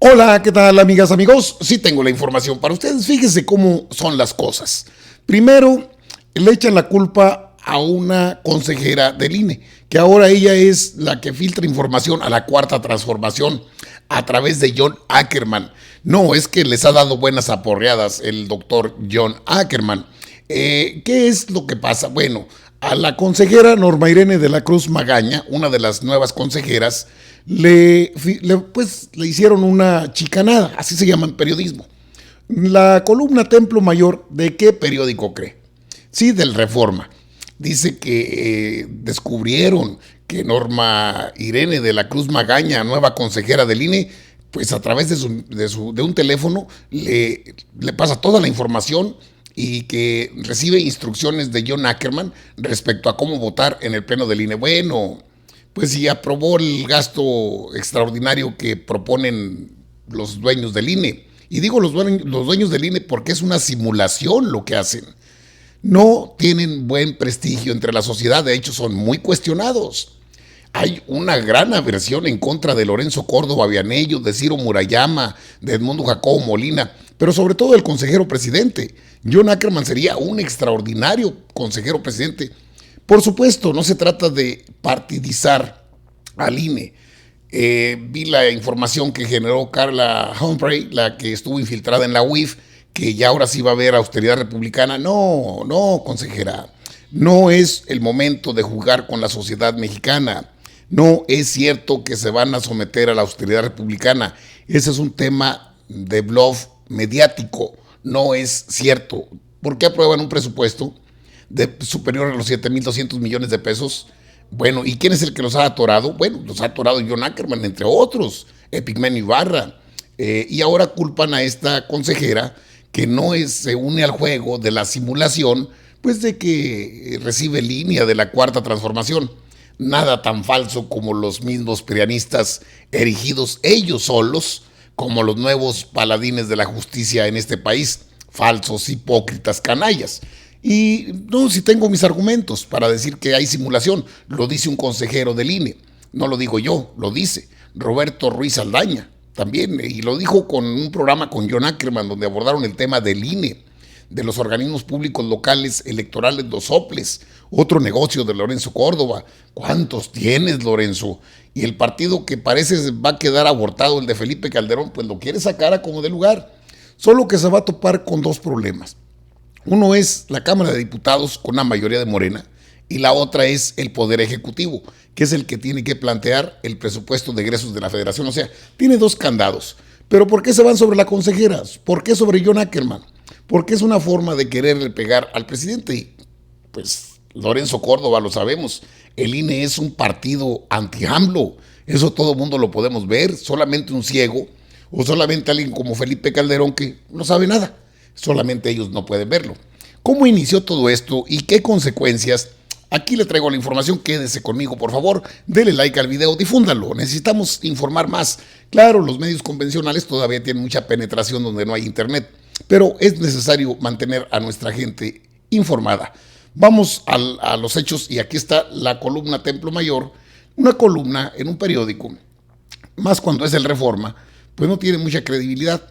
Hola, ¿qué tal, amigas, amigos? Sí tengo la información para ustedes. Fíjense cómo son las cosas. Primero, le echan la culpa a una consejera del INE, que ahora ella es la que filtra información a la Cuarta Transformación a través de John Ackerman. No, es que les ha dado buenas aporreadas el doctor John Ackerman. ¿Qué es lo que pasa? Bueno, a la consejera Norma Irene de la Cruz Magaña, una de las nuevas consejeras, le hicieron una chicanada, así se llama en periodismo. La columna Templo Mayor, ¿de qué periódico cree? Sí, del Reforma. Dice que descubrieron que Norma Irene de la Cruz Magaña, nueva consejera del INE, pues a través de un teléfono le pasa toda la información y que recibe instrucciones de John Ackerman respecto a cómo votar en el pleno del INE. Bueno, pues si aprobó el gasto extraordinario que proponen los dueños del INE. Y digo los dueños del INE porque es una simulación lo que hacen. No tienen buen prestigio entre la sociedad, de hecho son muy cuestionados. Hay una gran aversión en contra de Lorenzo Córdoba Vianello, de Ciro Murayama, de Edmundo Jacobo Molina, pero sobre todo el consejero presidente. John Ackerman sería un extraordinario consejero presidente. Por supuesto, no se trata de partidizar al INE. Vi la información que generó Carla Humphrey, la que estuvo infiltrada en la UIF, que ya ahora sí va a haber austeridad republicana. No, consejera, no es el momento de jugar con la sociedad mexicana. No es cierto que se van a someter a la austeridad republicana. Ese es un tema de bluff mediático. No es cierto. ¿Por qué aprueban un presupuesto superior a los 7,200 millones de pesos? Bueno, ¿y quién es el que los ha atorado? Bueno, los ha atorado John Ackerman, entre otros, Epigmenio Ibarra. Y ahora culpan a esta consejera que se une al juego de la simulación, pues de que recibe línea de la Cuarta Transformación. Nada tan falso como los mismos prianistas erigidos ellos solos como los nuevos paladines de la justicia en este país, falsos, hipócritas, canallas. Y no, si tengo mis argumentos para decir que hay simulación, lo dice un consejero del INE, no lo digo yo, lo dice Roberto Ruiz Aldaña también, y lo dijo con un programa con John Ackerman donde abordaron el tema del INE, de los organismos públicos locales electorales, los soples, otro negocio de Lorenzo Córdoba. ¿Cuántos tienes, Lorenzo? Y el partido que parece va a quedar abortado, el de Felipe Calderón, pues lo quiere sacar a como de lugar. Solo que se va a topar con dos problemas. Uno es la Cámara de Diputados con una mayoría de Morena y la otra es el Poder Ejecutivo, que es el que tiene que plantear el presupuesto de egresos de la Federación. O sea, tiene dos candados. ¿Pero por qué se van sobre la consejera? ¿Por qué sobre John Ackerman? Porque es una forma de quererle pegar al presidente. Y pues Lorenzo Córdoba, lo sabemos, el INE es un partido anti-AMLO. Eso todo el mundo lo podemos ver. Solamente un ciego o solamente alguien como Felipe Calderón que no sabe nada. Solamente ellos no pueden verlo. ¿Cómo inició todo esto y qué consecuencias? Aquí le traigo la información, quédese conmigo, por favor, dele like al video, difúndalo, necesitamos informar más. Claro, los medios convencionales todavía tienen mucha penetración donde no hay internet, pero es necesario mantener a nuestra gente informada. Vamos a los hechos y aquí está la columna Templo Mayor, una columna en un periódico, más cuando es el Reforma, pues no tiene mucha credibilidad.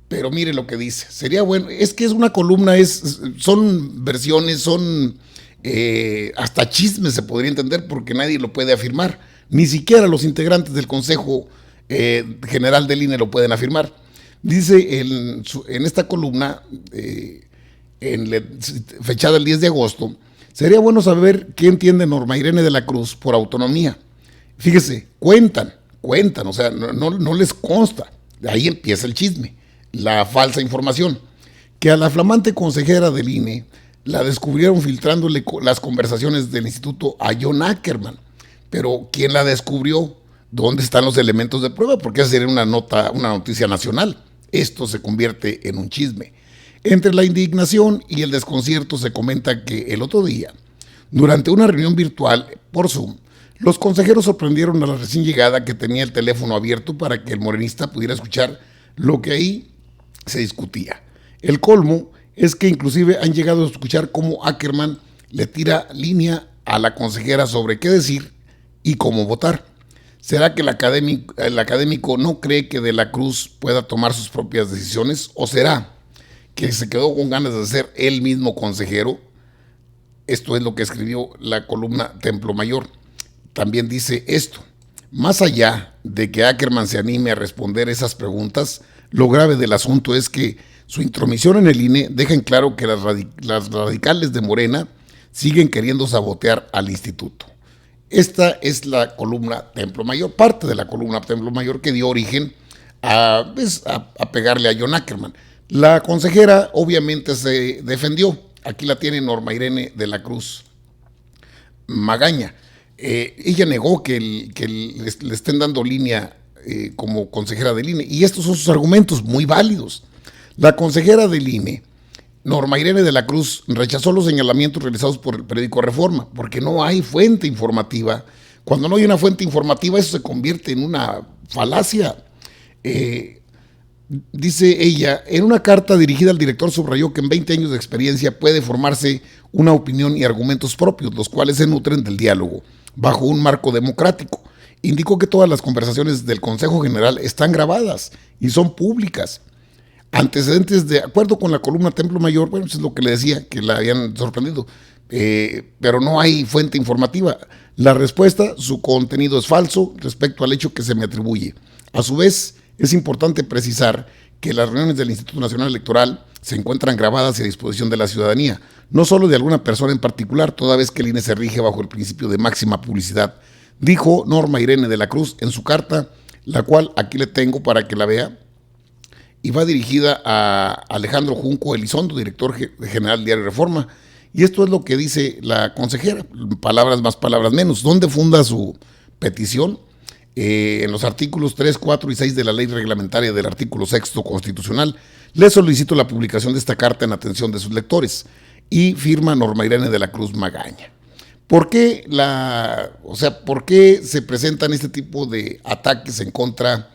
Pero mire lo que dice, sería bueno, es que es una columna, son versiones, son hasta chismes se podría entender porque nadie lo puede afirmar, ni siquiera los integrantes del Consejo General del INE lo pueden afirmar. Dice en esta columna, fechada el 10 de agosto, sería bueno saber qué entiende Norma Irene de la Cruz por autonomía. Fíjese, cuentan, o sea, no les consta, de ahí empieza el chisme. La falsa información, que a la flamante consejera del INE la descubrieron filtrándole las conversaciones del instituto a John Ackerman. Pero ¿quién la descubrió? ¿Dónde están los elementos de prueba? Porque esa sería una noticia nacional. Esto se convierte en un chisme. Entre la indignación y el desconcierto se comenta que el otro día, durante una reunión virtual por Zoom, los consejeros sorprendieron a la recién llegada que tenía el teléfono abierto para que el morenista pudiera escuchar lo que ahí se discutía. El colmo es que inclusive han llegado a escuchar cómo Ackerman le tira línea a la consejera sobre qué decir y cómo votar. ¿Será que el académico no cree que De la Cruz pueda tomar sus propias decisiones? ¿O será que se quedó con ganas de ser él mismo consejero? Esto es lo que escribió la columna Templo Mayor. También dice esto: más allá de que Ackerman se anime a responder esas preguntas, lo grave del asunto es que su intromisión en el INE deja en claro que las radicales de Morena siguen queriendo sabotear al instituto. Esta es la columna Templo Mayor, parte de la columna Templo Mayor que dio origen a pegarle a John Ackerman. La consejera obviamente se defendió. Aquí la tiene Norma Irene de la Cruz Magaña. Ella negó que le estén dando línea como consejera del INE, y estos son sus argumentos muy válidos. La consejera del INE, Norma Irene de la Cruz, rechazó los señalamientos realizados por el periódico Reforma, porque no hay fuente informativa. Cuando no hay una fuente informativa, eso se convierte en una falacia. Dice ella: en una carta dirigida al director subrayó que en 20 años de experiencia puede formarse una opinión y argumentos propios, los cuales se nutren del diálogo, bajo un marco democrático. Indicó que todas las conversaciones del Consejo General están grabadas y son públicas. Antecedentes de acuerdo con la columna Templo Mayor, bueno, eso es lo que le decía, que la habían sorprendido, pero no hay fuente informativa. La respuesta: su contenido es falso respecto al hecho que se me atribuye. A su vez, es importante precisar que las reuniones del Instituto Nacional Electoral se encuentran grabadas y a disposición de la ciudadanía, no solo de alguna persona en particular, toda vez que el INE se rige bajo el principio de máxima publicidad, dijo Norma Irene de la Cruz en su carta, la cual aquí le tengo para que la vea, y va dirigida a Alejandro Junco Elizondo, director general del diario Reforma. Y esto es lo que dice la consejera, palabras más, palabras menos. ¿Dónde funda su petición? En los artículos 3, 4 y 6 de la ley reglamentaria del artículo 6 constitucional. Le solicito la publicación de esta carta en atención de sus lectores. Y firma Norma Irene de la Cruz Magaña. ¿Por qué por qué se presentan este tipo de ataques en contra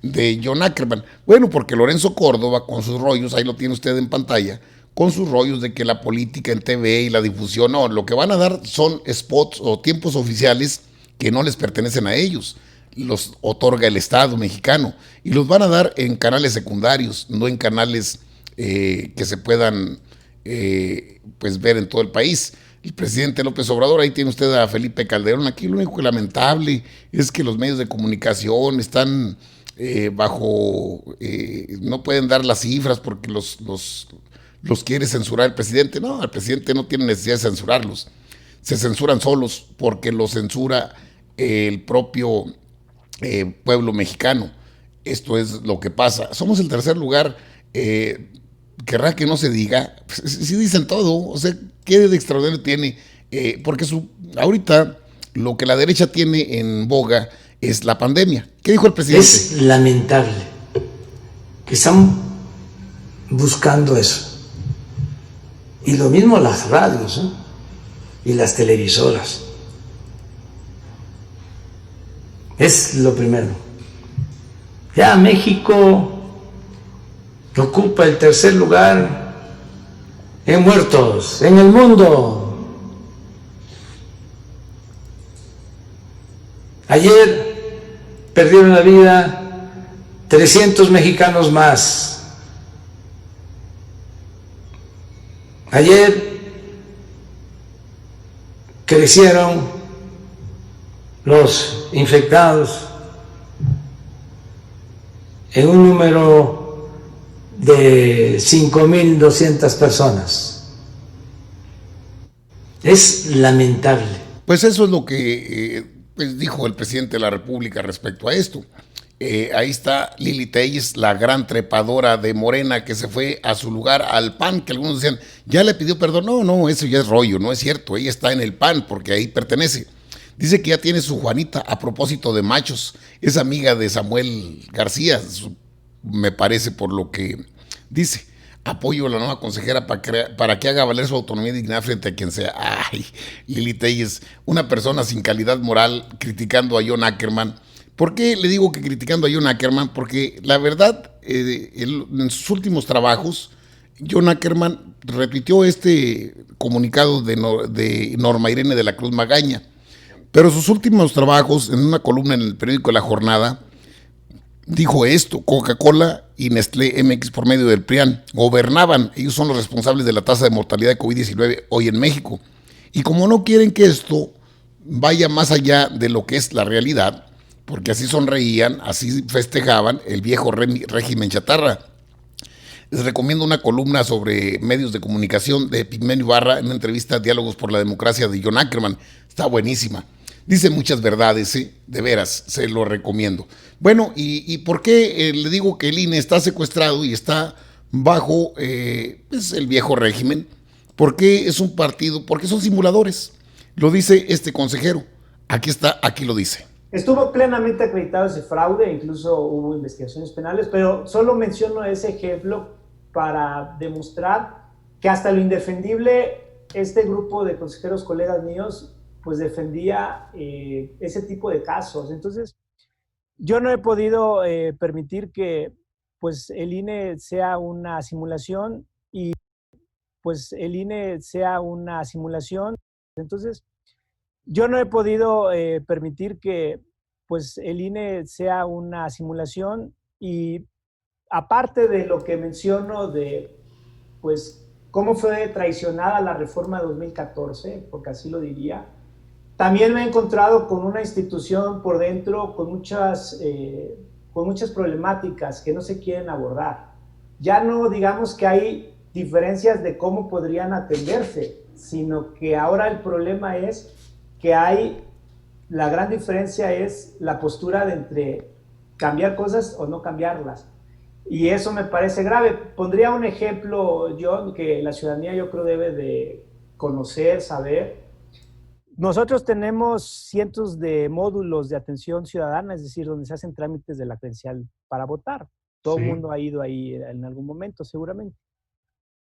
de John Ackerman? Bueno, porque Lorenzo Córdoba, con sus rollos, ahí lo tiene usted en pantalla, con sus rollos de que la política en TV y la difusión, no, lo que van a dar son spots o tiempos oficiales que no les pertenecen a ellos, los otorga el Estado mexicano, y los van a dar en canales secundarios, no en canales que se puedan ver en todo el país. El presidente López Obrador, ahí tiene usted a Felipe Calderón. Aquí lo único que lamentable es que los medios de comunicación están no pueden dar las cifras porque los quiere censurar el presidente. No, el presidente no tiene necesidad de censurarlos, se censuran solos porque los censura el propio pueblo mexicano. Esto es lo que pasa. Somos el tercer lugar, querrá que no se diga, si dicen todo, o sea, ¿qué de extraordinario tiene? Porque ahorita lo que la derecha tiene en boga es la pandemia. ¿Qué dijo el presidente? Es lamentable que están buscando eso. Y lo mismo las radios, y las televisoras. Es lo primero. Ya México ocupa el tercer lugar en muertos en el mundo. Ayer perdieron la vida 300 mexicanos más. Ayer crecieron los infectados en un número de 5.200 personas. Es lamentable. Pues eso es lo que dijo el presidente de la República respecto a esto. Ahí está Lili Telles, la gran trepadora de Morena que se fue a su lugar al PAN, que algunos decían, ya le pidió perdón. No, eso ya es rollo, no es cierto. Ella está en el PAN porque ahí pertenece. Dice que ya tiene su Juanita a propósito de machos. Es amiga de Samuel García, me parece, por lo que dice. Apoyo a la nueva consejera para que haga valer su autonomía y dignidad frente a quien sea. Ay, Lili Telles, una persona sin calidad moral criticando a John Ackerman. ¿Por qué le digo que criticando a John Ackerman? Porque la verdad, en sus últimos trabajos, John Ackerman repitió este comunicado de Norma Irene de la Cruz Magaña. Pero sus últimos trabajos, en una columna en el periódico La Jornada, dijo esto: Coca-Cola y Nestlé MX, por medio del PRIAN, gobernaban. Ellos son los responsables de la tasa de mortalidad de COVID-19 hoy en México. Y como no quieren que esto vaya más allá de lo que es la realidad, porque así sonreían, así festejaban el viejo régimen chatarra. Les recomiendo una columna sobre medios de comunicación de Epigmenio Ibarra en una entrevista a Diálogos por la Democracia de John Ackerman. Está buenísima. Dice muchas verdades, ¿sí? De veras, se lo recomiendo. Bueno, ¿y por qué le digo que el INE está secuestrado y está bajo pues el viejo régimen? ¿Por qué es un partido? Porque son simuladores. Lo dice este consejero. Aquí está, aquí lo dice. Estuvo plenamente acreditado ese fraude, incluso hubo investigaciones penales, pero solo menciono ese ejemplo para demostrar que hasta lo indefendible, este grupo de consejeros, colegas míos, pues defendía ese tipo de casos. Entonces, yo no he podido permitir que pues el INE sea una simulación y pues el INE sea una simulación. Entonces, yo no he podido permitir que pues el INE sea una simulación y aparte de lo que menciono de pues cómo fue traicionada la reforma de 2014, porque así lo diría, también me he encontrado con una institución por dentro con muchas problemáticas que no se quieren abordar. Ya no digamos que hay diferencias de cómo podrían atenderse, sino que ahora el problema es que la gran diferencia es la postura de entre cambiar cosas o no cambiarlas. Y eso me parece grave. Pondría un ejemplo, John, que la ciudadanía yo creo debe de conocer, saber. Nosotros tenemos cientos de módulos de atención ciudadana, es decir, donde se hacen trámites de la credencial para votar. Todo el mundo ha ido ahí en algún momento, seguramente.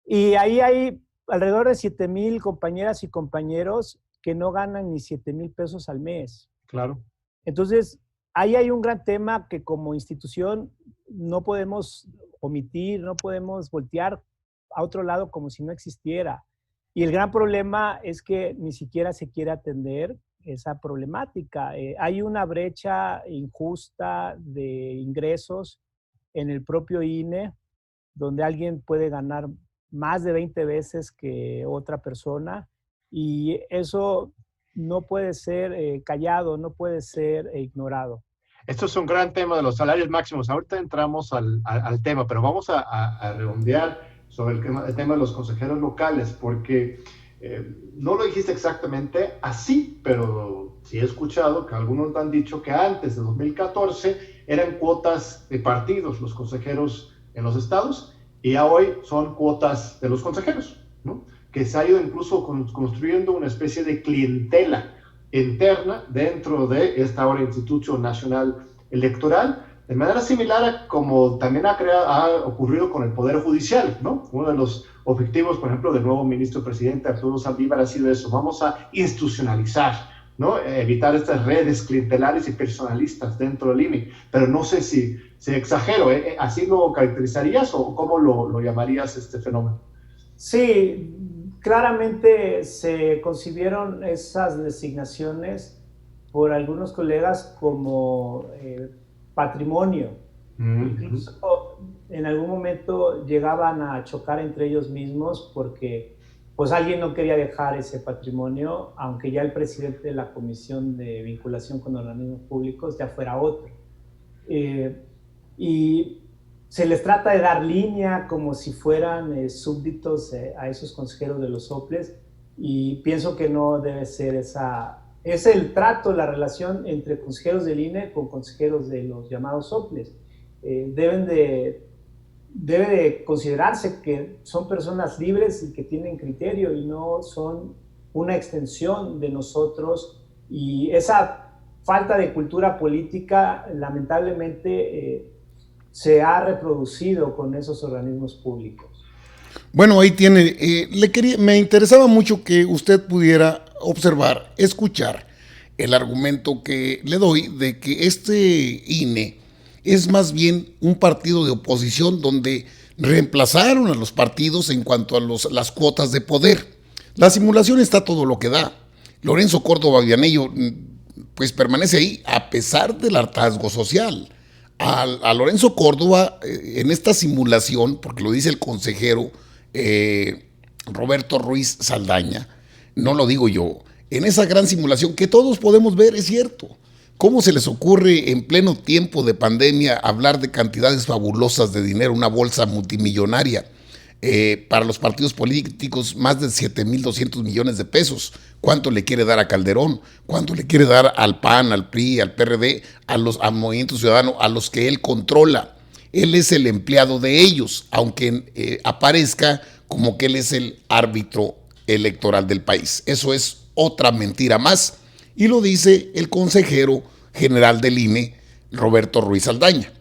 Y ahí hay alrededor de 7,000 compañeras y compañeros que no ganan ni 7,000 pesos al mes. Claro. Entonces, ahí hay un gran tema que como institución no podemos omitir, no podemos voltear a otro lado como si no existiera. Y el gran problema es que ni siquiera se quiere atender esa problemática. Hay una brecha injusta de ingresos en el propio INE, donde alguien puede ganar más de 20 veces que otra persona, y eso no puede ser callado, no puede ser ignorado. Esto es un gran tema de los salarios máximos. Ahorita entramos al tema, pero vamos a redondear sobre el tema de los consejeros locales, porque no lo dijiste exactamente así, pero sí he escuchado que algunos han dicho que antes de 2014 eran cuotas de partidos los consejeros en los estados, y ya hoy son cuotas de los consejeros, ¿no? Que se ha ido incluso construyendo una especie de clientela interna dentro de esta ahora Instituto Nacional Electoral, de manera similar a como también ha ocurrido con el Poder Judicial, ¿no? Uno de los objetivos, por ejemplo, del nuevo ministro presidente Arturo Saldívar ha sido eso: vamos a institucionalizar, ¿no? Evitar estas redes clientelares y personalistas dentro del INE. Pero no sé si exagero, ¿así lo caracterizarías o cómo lo llamarías este fenómeno? Sí, claramente se concibieron esas designaciones por algunos colegas como patrimonio. Incluso en algún momento llegaban a chocar entre ellos mismos porque pues alguien no quería dejar ese patrimonio, aunque ya el presidente de la Comisión de Vinculación con Organismos Públicos ya fuera otro. Y se les trata de dar línea como si fueran súbditos a esos consejeros de los soples, y pienso que no debe ser esa. Es el trato, la relación entre consejeros del INE con consejeros de los llamados soples. Debe de considerarse que son personas libres y que tienen criterio y no son una extensión de nosotros, y esa falta de cultura política lamentablemente se ha reproducido con esos organismos públicos. Bueno, ahí tiene, me interesaba mucho que usted pudiera observar, escuchar el argumento que le doy de que este INE es más bien un partido de oposición donde reemplazaron a los partidos en cuanto a las cuotas de poder. La simulación está todo lo que da. Lorenzo Córdoba Villanello pues permanece ahí a pesar del hartazgo social. A Lorenzo Córdoba, en esta simulación, porque lo dice el consejero Roberto Ruiz Saldaña, no lo digo yo, en esa gran simulación que todos podemos ver, es cierto. ¿Cómo se les ocurre en pleno tiempo de pandemia hablar de cantidades fabulosas de dinero, una bolsa multimillonaria? Para los partidos políticos, más de 7,200 millones de pesos. ¿Cuánto le quiere dar a Calderón? ¿Cuánto le quiere dar al PAN, al PRI, al PRD, al Movimiento Ciudadano, a los que él controla? Él es el empleado de ellos, aunque aparezca como que él es el árbitro electoral del país. Eso es otra mentira más, y lo dice el consejero general del INE, Roberto Ruiz Saldaña.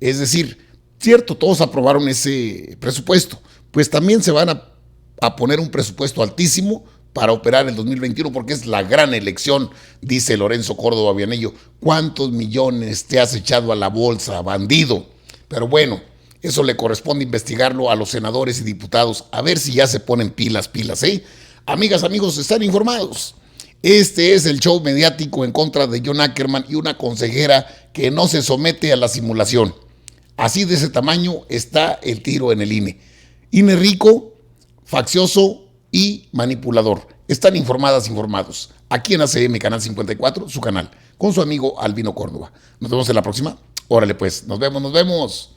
Es decir, cierto, todos aprobaron ese presupuesto, pues también se van a poner un presupuesto altísimo para operar el 2021, porque es la gran elección, dice Lorenzo Córdoba Vianello. ¿Cuántos millones te has echado a la bolsa, bandido? Pero bueno, eso le corresponde investigarlo a los senadores y diputados, a ver si ya se ponen pilas, ¿eh? Amigas, amigos, están informados. Este es el show mediático en contra de John Ackerman y una consejera que no se somete a la simulación. Así de ese tamaño está el tiro en el INE. INE rico, faccioso y manipulador. Están informados. Aquí en ACM Canal 54, su canal, con su amigo Albino Córdoba. Nos vemos en la próxima. Órale pues, nos vemos.